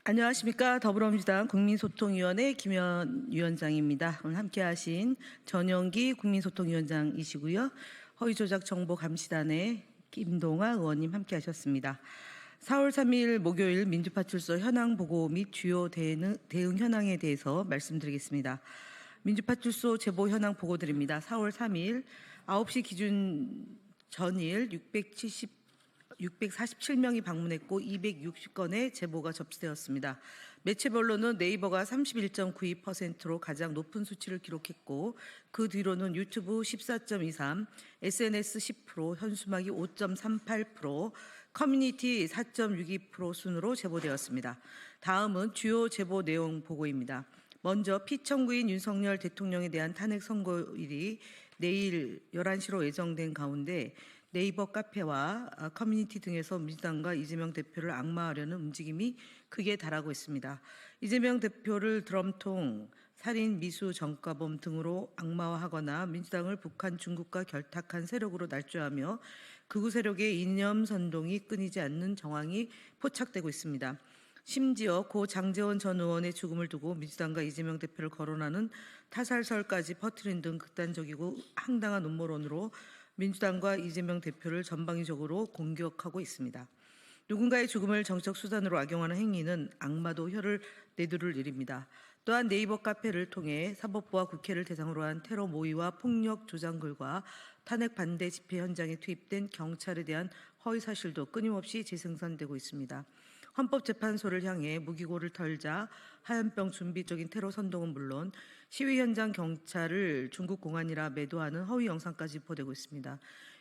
안녕하십니까. 더불어민주당 국민소통위원회 김현 위원장입니다. 오늘 함께하신 전영기 국민소통위원장이시고요. 허위조작정보감시단의 김동아 의원님 함께하셨습니다. 4월 3일 목요일 민주파출소 현황 보고 및 주요 대응 현황에 대해서 말씀드리겠습니다. 민주파출소 제보 현황 보고드립니다. 4월 3일 9시 기준 전일 647명이 방문했고 260건의 제보가 접수되었습니다. 매체별로는 네이버가 31.92%로 가장 높은 수치를 기록했고 그 뒤로는 유튜브 14.23%, SNS 10%, 현수막이 5.38%, 커뮤니티 4.62% 순으로 제보되었습니다. 다음은 주요 제보 내용 보고입니다. 먼저 피청구인 윤석열 대통령에 대한 탄핵 선고일이 내일 11시로 예정된 가운데 네이버 카페와 커뮤니티 등에서 민주당과 이재명 대표를 악마하려는 움직임이 크게 달하고 있습니다. 이재명 대표를 드럼통, 살인, 미수, 전과범 등으로 악마화하거나 민주당을 북한, 중국과 결탁한 세력으로 날조하며 극우 세력의 이념 선동이 끊이지 않는 정황이 포착되고 있습니다. 심지어 고 장제원 전 의원의 죽음을 두고 민주당과 이재명 대표를 거론하는 타살설까지 퍼뜨린 등 극단적이고 황당한 음모론으로 민주당과 이재명 대표를 전방위적으로 공격하고 있습니다. 누군가의 죽음을 정치적 수단으로 악용하는 행위는 악마도 혀를 내두를 일입니다. 또한 네이버 카페를 통해 사법부와 국회를 대상으로 한 테러 모의와 폭력 조장글과 탄핵 반대 집회 현장에 투입된 경찰에 대한 허위 사실도 끊임없이 재생산되고 있습니다. 헌법재판소를 향해 무기고를 털자 하얀병 준비적인 테러 선동은 물론 시위 현장 경찰을 중국 공안이라 매도하는 허위 영상까지 보도되고 있습니다.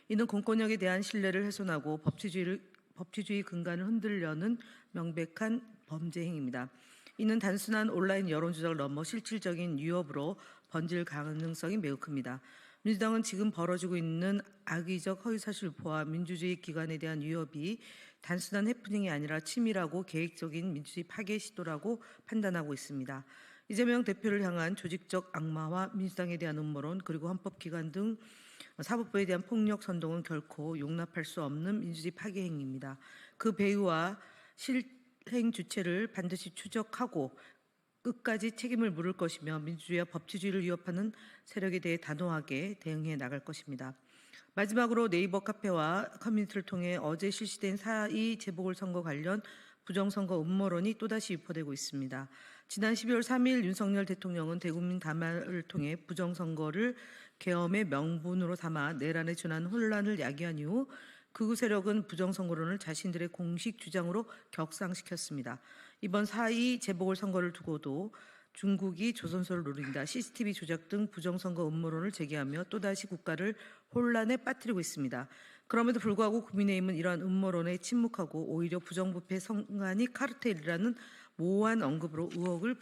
이는 공권력에 대한 신뢰를 훼손하고 법치주의 근간을 흔들려는 명백한 범죄 행위입니다. 이는 단순한 온라인 여론조작을 넘어 실질적인 위협으로 번질 가능성이 매우 큽니다. 민주당은 지금 벌어지고 있는 악의적 허위사실 유포와 민주주의 기관에 대한 위협이 단순한 해프닝이 아니라 치밀하고 계획적인 민주주의 파괴 시도라고 판단하고 있습니다. 이재명 대표를 향한 조직적 악마와 민주당에 대한 음모론 그리고 헌법기관 등 사법부에 대한 폭력 선동은 결코 용납할 수 없는 민주주의 파괴 행위입니다. 그 배후와 실행 주체를 반드시 추적하고 끝까지 책임을 물을 것이며 민주주의와 법치주의를 위협하는 세력에 대해 단호하게 대응해 나갈 것입니다. 마지막으로 네이버 카페와 커뮤니티를 통해 어제 실시된 4.2 재보궐선거 관련 부정선거 음모론이 또다시 유포되고 있습니다. 지난 12월 3일 윤석열 대통령은 대국민 담화를 통해 부정선거를 계엄의 명분으로 삼아 내란에 준하는 혼란을 야기한 이후 극우 세력은 부정선거론을 자신들의 공식 주장으로 격상시켰습니다. 이번 4.2 재보궐선거를 두고도 중국이 조선소를 노린다, CCTV 조작 등 부정선거 음모론을 제기하며 또다시 국가를 혼란에 빠뜨리고 있습니다. 그럼에도 불구하고 국민의힘은 이러한 음모론에 침묵하고 오히려 부정부패 선관위 카르텔이라는 모호한 언급으로 의혹을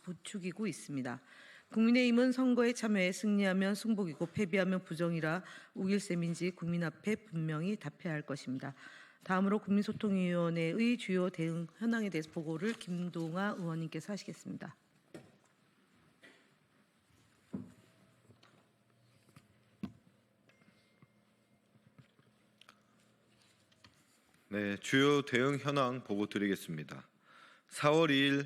부추기고 있습니다. 국민의힘은 선거에 참여해 승리하면 승복이고 패배하면 부정이라 우길 셈인지 국민 앞에 분명히 답해야 할 것입니다. 다음으로 국민소통위원회의 주요 대응 현황에 대해서 보고를 김동아 의원님께서 하시겠습니다. 네, 주요 대응 현황 보고 드리겠습니다. 4월 2일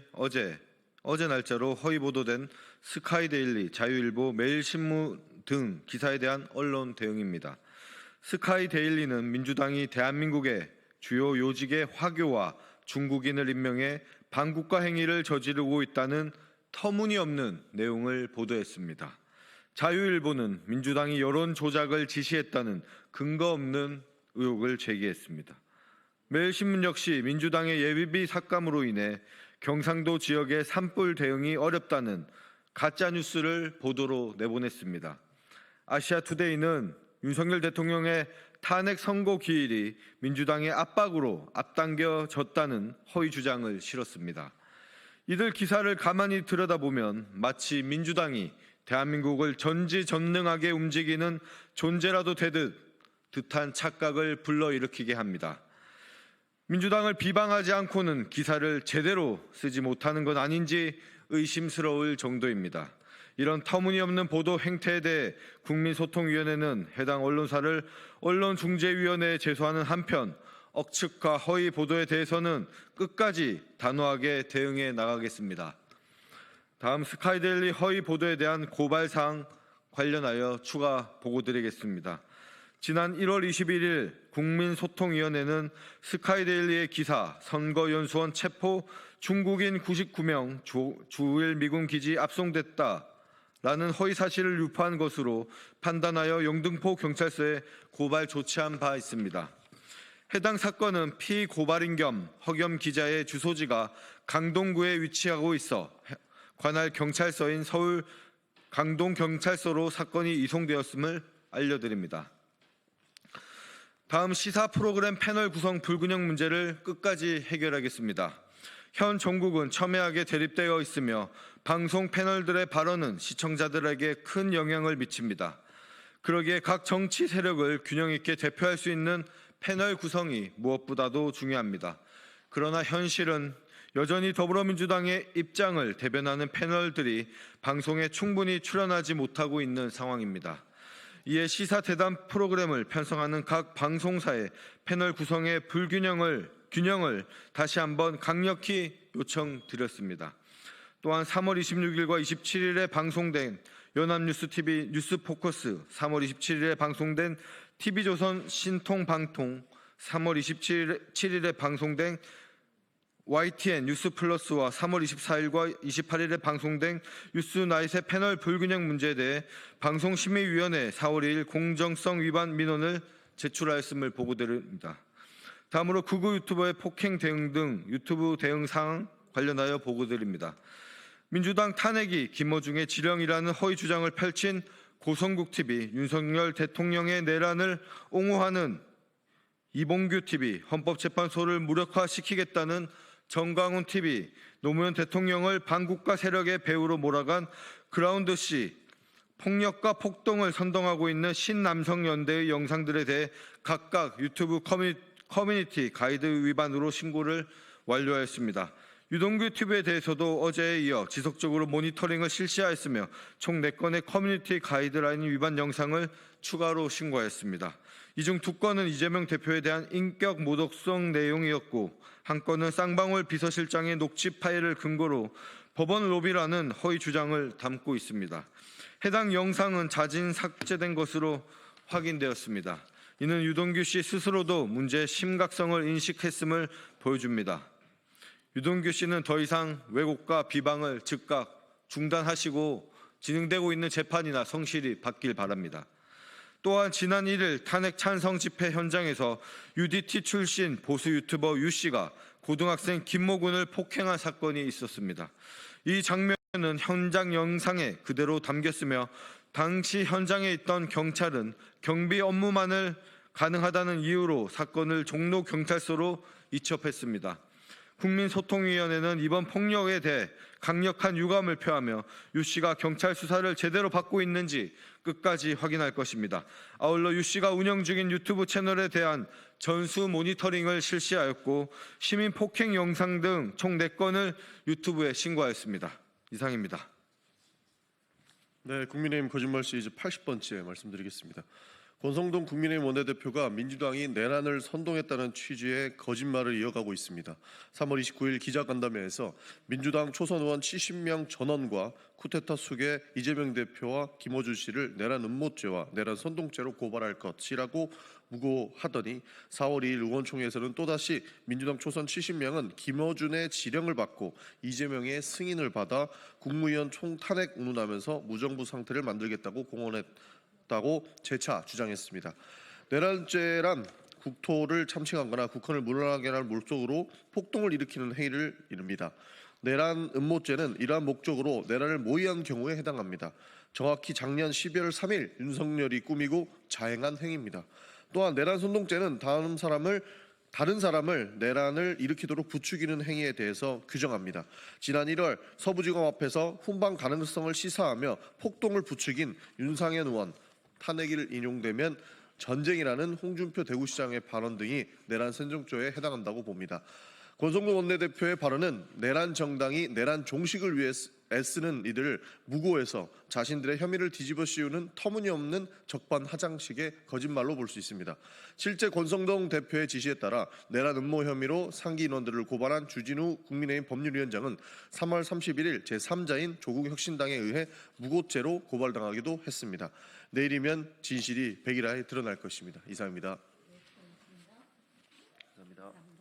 어제 날짜로 허위 보도된 스카이데일리, 자유일보, 매일신문 등 기사에 대한 언론 대응입니다. 스카이데일리는 민주당이 대한민국의 주요 요직의 화교와 중국인을 임명해 반국가 행위를 저지르고 있다는 터무니없는 내용을 보도했습니다. 자유일보는 민주당이 여론 조작을 지시했다는 근거 없는 의혹을 제기했습니다. 매일신문 역시 민주당의 예비비 삭감으로 인해 경상도 지역의 산불 대응이 어렵다는 가짜뉴스를 보도로 내보냈습니다. 아시아투데이는 윤석열 대통령의 탄핵 선고 기일이 민주당의 압박으로 앞당겨졌다는 허위 주장을 실었습니다. 이들 기사를 가만히 들여다보면 마치 민주당이 대한민국을 전지전능하게 움직이는 존재라도 되듯 듯한 착각을 불러일으키게 합니다. 민주당을 비방하지 않고는 기사를 제대로 쓰지 못하는 건 아닌지 의심스러울 정도입니다. 이런 터무니없는 보도 행태에 대해 국민소통위원회는 해당 언론사를 언론중재위원회에 제소하는 한편 억측과 허위 보도에 대해서는 끝까지 단호하게 대응해 나가겠습니다. 다음 스카이데일리 허위 보도에 대한 고발 사항 관련하여 추가 보고드리겠습니다. 지난 1월 21일 국민소통위원회는 스카이데일리의 기사 선거연수원 체포 중국인 99명 주일 미군 기지 압송됐다라는 허위 사실을 유포한 것으로 판단하여 영등포 경찰서에 고발 조치한 바 있습니다. 해당 사건은 피고발인 겸 허겸 기자의 주소지가 강동구에 위치하고 있어 관할 경찰서인 서울 강동경찰서로 사건이 이송되었음을 알려드립니다. 다음 시사 프로그램 패널 구성 불균형 문제를 끝까지 해결하겠습니다. 현 정국은 첨예하게 대립되어 있으며 방송 패널들의 발언은 시청자들에게 큰 영향을 미칩니다. 그러기에 각 정치 세력을 균형 있게 대표할 수 있는 패널 구성이 무엇보다도 중요합니다. 그러나 현실은 여전히 더불어민주당의 입장을 대변하는 패널들이 방송에 충분히 출연하지 못하고 있는 상황입니다. 이에 시사 대담 프로그램을 편성하는 각 방송사의 패널 구성의 균형을 다시 한번 강력히 요청드렸습니다. 또한 3월 26일과 27일에 방송된 연합뉴스TV 뉴스포커스, 3월 27일에 방송된 TV조선 신통방통, 3월 27일에 방송된 YTN 뉴스플러스와 3월 24일과 28일에 방송된 뉴스나잇의 패널 불균형 문제에 대해 방송심의위원회에 4월 2일 공정성 위반 민원을 제출하였음을 보고드립니다. 다음으로 극우 유튜버의 폭행 대응 등 유튜브 대응 사항 관련하여 보고드립니다. 민주당 탄핵이 김어중의 지령이라는 허위 주장을 펼친 고성국TV, 윤석열 대통령의 내란을 옹호하는 이봉규TV, 헌법재판소를 무력화시키겠다는 정광훈TV, 노무현 대통령을 반국가 세력의 배우로 몰아간 그라운드C, 폭력과 폭동을 선동하고 있는 신남성연대의 영상들에 대해 각각 유튜브 커뮤니티 가이드 위반으로 신고를 완료하였습니다. 유동규 TV에 대해서도 어제에 이어 지속적으로 모니터링을 실시하였으며 총 4건의 커뮤니티 가이드라인 위반 영상을 추가로 신고하였습니다. 이 중 2건은 이재명 대표에 대한 인격 모독성 내용이었고 한 건은 쌍방울 비서실장의 녹취 파일을 근거로 법원 로비라는 허위 주장을 담고 있습니다. 해당 영상은 자진 삭제된 것으로 확인되었습니다. 이는 유동규 씨 스스로도 문제의 심각성을 인식했음을 보여줍니다. 유동규 씨는 더 이상 왜곡과 비방을 즉각 중단하시고 진행되고 있는 재판이나 성실히 받길 바랍니다. 또한 지난 1일 탄핵 찬성 집회 현장에서 UDT 출신 보수 유튜버 유 씨가 고등학생 김모군을 폭행한 사건이 있었습니다. 이 장면은 현장 영상에 그대로 담겼으며 당시 현장에 있던 경찰은 경비 업무만을 가능하다는 이유로 사건을 종로 경찰서로 이첩했습니다. 국민소통위원회는 이번 폭력에 대해 강력한 유감을 표하며 유 씨가 경찰 수사를 제대로 받고 있는지 끝까지 확인할 것입니다. 아울러 유 씨가 운영 중인 유튜브 채널에 대한 전수 모니터링을 실시하였고 시민 폭행 영상 등 총 4건을 유튜브에 신고하였습니다. 이상입니다. 네, 국민의힘 거짓말 시리즈 80번째 말씀드리겠습니다. 권성동 국민의힘 원내대표가 민주당이 내란을 선동했다는 취지의 거짓말을 이어가고 있습니다. 3월 29일 기자간담회에서 민주당 초선 의원 70명 전원과 쿠데타 수계 이재명 대표와 김어준 씨를 내란 음모죄와 내란 선동죄로 고발할 것이라고 무고하더니 4월 2일 의원총회에서는 또다시 민주당 초선 70명은 김어준의 지령을 받고 이재명의 승인을 받아 국무위원 총탄핵 운운하면서 무정부 상태를 만들겠다고 공언했다고 재차 주장했습니다. 내란죄란 국토를 참칭하거나 국헌을 무너하게 할 목적으로 폭동을 일으키는 행위를 이릅니다. 내란 음모죄는 이러한 목적으로 내란을 모의한 경우에 해당합니다. 정확히 작년 12월 3일 윤석열이 꾸미고 자행한 행위입니다. 또한 내란 선동죄는 다른 사람을 내란을 일으키도록 부추기는 행위에 대해서 규정합니다. 지난 1월 서부지검 앞에서 훈방 가능성을 시사하며 폭동을 부추긴 윤상현 의원 탄핵일 인용되면 전쟁이라는 홍준표 대구시장의 발언 등이 내란 선동죄에 해당한다고 봅니다. 권성동 원내대표의 발언은 내란 정당이 내란 종식을 위해 애쓰는 이들을 무고해서 자신들의 혐의를 뒤집어 씌우는 터무니없는 적반하장식의 거짓말로 볼 수 있습니다. 실제 권성동 대표의 지시에 따라 내란 음모 혐의로 상기 인원들을 고발한 주진우 국민의힘 법률위원장은 3월 31일 제3자인 조국혁신당에 의해 무고죄로 고발당하기도 했습니다. 내일이면 진실이 백일하에 드러날 것입니다. 이상입니다. 감사합니다.